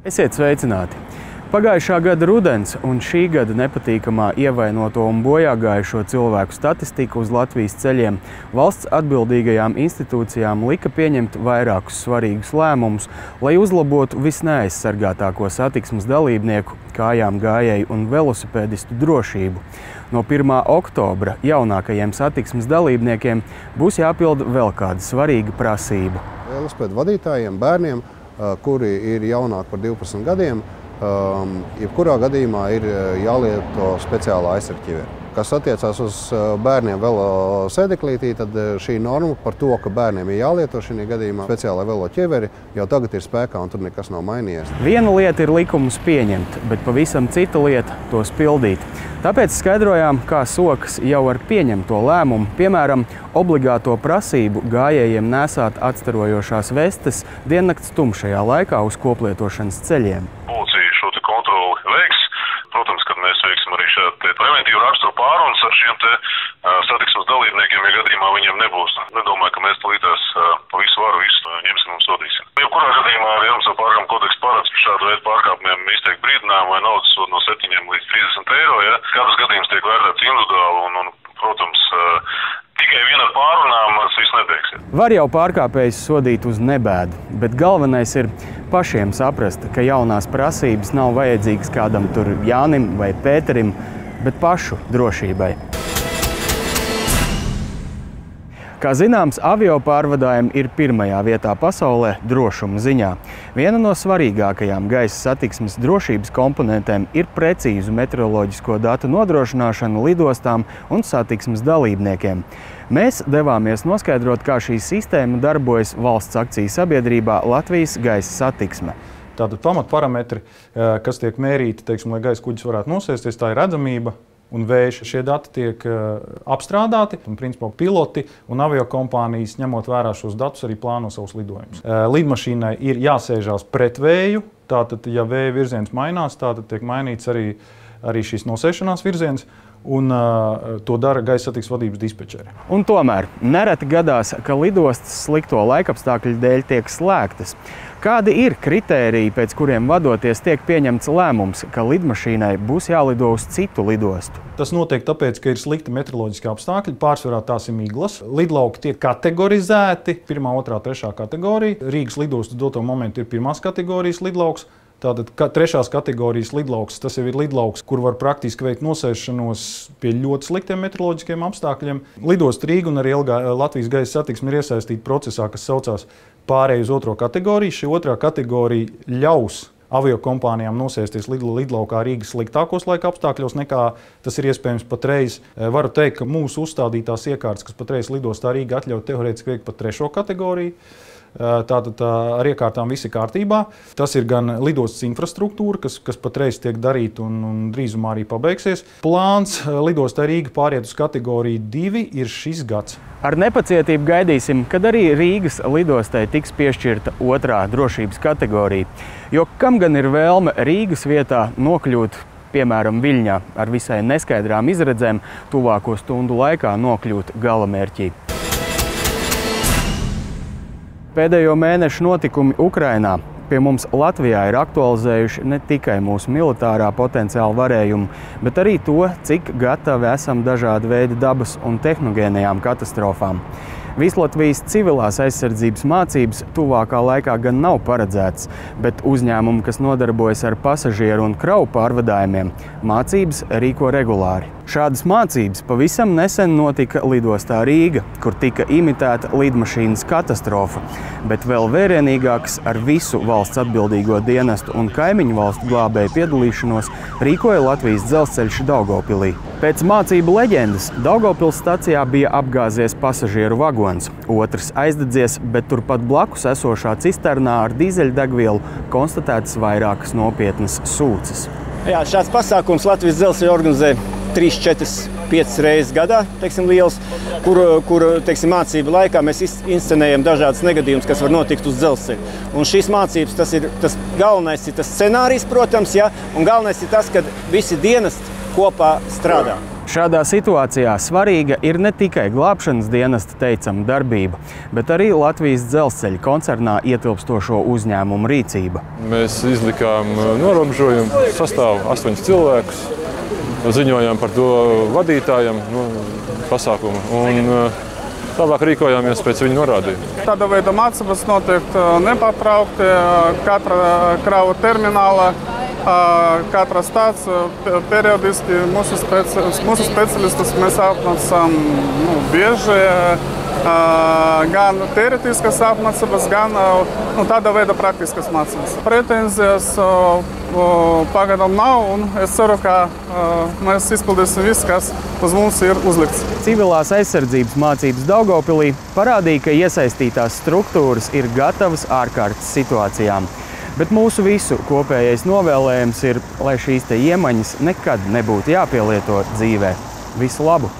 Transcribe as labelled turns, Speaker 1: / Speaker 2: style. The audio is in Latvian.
Speaker 1: Esiet sveicināti! Pagājušā gada rudens un šī gada nepatīkamā ievainoto un bojāgājušo cilvēku statistika uz Latvijas ceļiem valsts atbildīgajām institūcijām lika pieņemt vairākus svarīgus lēmumus, lai uzlabotu visneaizsargātāko satiksmes dalībnieku, kājām gājēju un velosipēdistu drošību. No 1. oktobra jaunākajiem satiksmes dalībniekiem būs jāpilda vēl kāda svarīga prasība.
Speaker 2: Velosipēdu vadītājiem, bērniem, kuri ir jaunāki par 12 gadiem, jebkurā gadījumā ir jālieto speciālā aizsargķivere. Kas attiecās uz bērniem velosēdeklītī, tad šī norma par to, ka bērniem ir jālieto šī gadījumā speciālā veloķiveri, jau tagad ir spēkā un tur nekas nav mainījies.
Speaker 1: Viena lieta ir likumus pieņemt, bet pavisam cita lieta tos pildīt. Tāpēc skaidrojām, kā sokas jau ar pieņemto lēmumu, piemēram, obligāto prasību gājējiem nesāt atstarojošās vestes diennakts tumšajā laikā uz koplietošanas ceļiem.
Speaker 3: Policija šo kontroli veiks. Protams, kad mēs veiksim arī šādu preventīvu raksturu pārunas ar šiem satiksmes dalībniekiem, ja gadījumā viņiem nebūs. Nedomāju, ka mēs tulītās pa visu varu ņemsim un sodīsim. Jebkurā gadījumā arī Automobiļu pārkāpumu kodeks paredz šādu veidu pārkāpumiem izteikt brīdinājumu vai naudas sodu no 7 līdz 30 eiro. Ja? Katrs gadījums tiek vērtēts individuāli un protams, tikai viena pārunām tas viss nebeigsies.
Speaker 1: Var jau pārkāpējus sodīt uz nebēdu, bet galvenais ir pašiem saprast, ka jaunās prasības nav vajadzīgas kādam tur Jānim vai Pēterim, bet pašu drošībai. Kā zināms, avio pārvadājumi ir pirmajā vietā pasaulē drošuma ziņā. Viena no svarīgākajām gaisa satiksmes drošības komponentēm ir precīzu meteoroloģisko datu nodrošināšana lidostām un satiksmes dalībniekiem. Mēs devāmies noskaidrot, kā šī sistēma darbojas valsts akciju sabiedrībā Latvijas gaisa satiksme.
Speaker 4: Tātad pamatparametri, kas tiek mērīti, lai gaisa kuģis varētu nosēsties, tā ir redzamība un vējš. Šie dati tiek apstrādāti, un principā piloti un aviokompānijas, ņemot vērā šos datus, arī plāno savus lidojumus. Lidmašīnai ir jāsēžās pret vēju, tātad, ja vēja virziens mainās, tātad tiek mainīts arī šīs nosēšanās virziens, un to dara gaisa satiksmes vadības dispečeri.
Speaker 1: Un tomēr nereti gadās, ka lidostas slikto laikapstākļu dēļ tiek slēgtas. Kādi ir kritēriji, pēc kuriem vadoties tiek pieņemts lēmums, ka lidmašīnai būs jālido uz citu lidostu?
Speaker 4: Tas notiek tāpēc, ka ir slikti meteoroloģiski apstākļi, pārsvarā tās ir miglas. Lidlauki tiek kategorizēti, 1., 2., 3. kategorija. Rīgas lidostas doto momentu ir 1. kategorijas lidlauks. Tātad 3. kategorijas lidlauks, tas jau ir lidlauks, kur var praktiski veikt nosēšanos pie ļoti sliktiem meteoroloģiskiem apstākļiem. Lidosta Rīga un arī Latvijas gaisa satiksme ir iesaistīta procesā, kas saucās pārēju uz 2. kategoriju. Šī 2. kategorija ļaus aviokompānijām nosēsties lidlaukā Rīgas sliktākos laika apstākļos, nekā tas ir iespējams patreiz. Varu teikt, ka mūsu uzstādītās iekārtas, kas patreiz lidostā Rīga atļauj teorētiski veikt pat 3. kategoriju. Tātad ar iekārtām viss ir kārtībā. Tas ir gan lidostas infrastruktūra, kas patreiz tiek darīta un drīzumā arī pabeigsies. Plāns lidostā Rīga pāriet uz kategoriju 2 ir šis gads.
Speaker 1: Ar nepacietību gaidīsim, kad arī Rīgas lidostai tiks piešķirta 2. drošības kategorija. Jo kam gan ir vēlme Rīgas vietā nokļūt, piemēram, Viļņā, ar visai neskaidrām izredzēm tuvāko stundu laikā nokļūt galamērķī. Pēdējo mēnešu notikumi Ukrainā pie mums Latvijā ir aktualizējuši ne tikai mūsu militārā potenciāla varējumu, bet arī to, cik gatavi esam dažāda veida dabas un tehnogēnajām katastrofām. Vislatvijas civilās aizsardzības mācības tuvākā laikā gan nav paredzētas, bet uzņēmumi, kas nodarbojas ar pasažieru un kravu pārvadājumiem, mācības rīko regulāri. Šādas mācības pavisam nesen notika lidostā Rīga, kur tika imitēta lidmašīnas katastrofa, bet vēl vērienīgāks ar visu valsts atbildīgo dienestu un kaimiņu valstu glābēju piedalīšanos rīkoja Latvijas dzelzceļš Daugavpilī. Pēc mācību leģendas Daugavpils stacijā bija apgāzies pasažieru vagons, otrs aizdedzies, bet turpat blakus esošā cisternā ar dīzeļdegvielu konstatētas vairākas nopietnas sūces.
Speaker 5: Jā, šāds pasākums Latvijas dzelzceļa organizē 3, 4, 5 reizes gadā, liels, kur mācību laikā mēs inscenējam dažādas negadījumus, kas var notikt uz dzelzceļa. Un šīs mācības, tas galvenais ir tas scenārijs, protams, ja, un galvenais ir tas, ka visi dienesti kopā strādā.
Speaker 1: Šādā situācijā svarīga ir ne tikai glābšanas dienesta teicama darbība, bet arī Latvijas dzelzceļa koncernā ietilpstošo uzņēmumu rīcība.
Speaker 6: Mēs izlikām norobežojumu, sastāv 8 cilvēkus, ziņojām par to vadītājam pasākumu un tālāk rīkojāmies pēc viņa norādījuma.
Speaker 7: Tāda veida mācības notiek nepārtraukti katra kravu termināla. Katra stācija periodiski mūsu speciālistus mēs apmācām bieži, gan teoretiskas apmācības, gan tāda veida praktiskas mācības. Pretenzijas pagaidām nav, un es ceru, ka mēs izpildīsim visu, kas uz mums ir uzlikts.
Speaker 1: Civilās aizsardzības mācības Daugavpilī parādīja, ka iesaistītās struktūras ir gatavas ārkārtas situācijām. Bet mūsu visu kopējais novēlējums ir, lai šīs iemaņas nekad nebūtu jāpielieto dzīvē. Visu labu!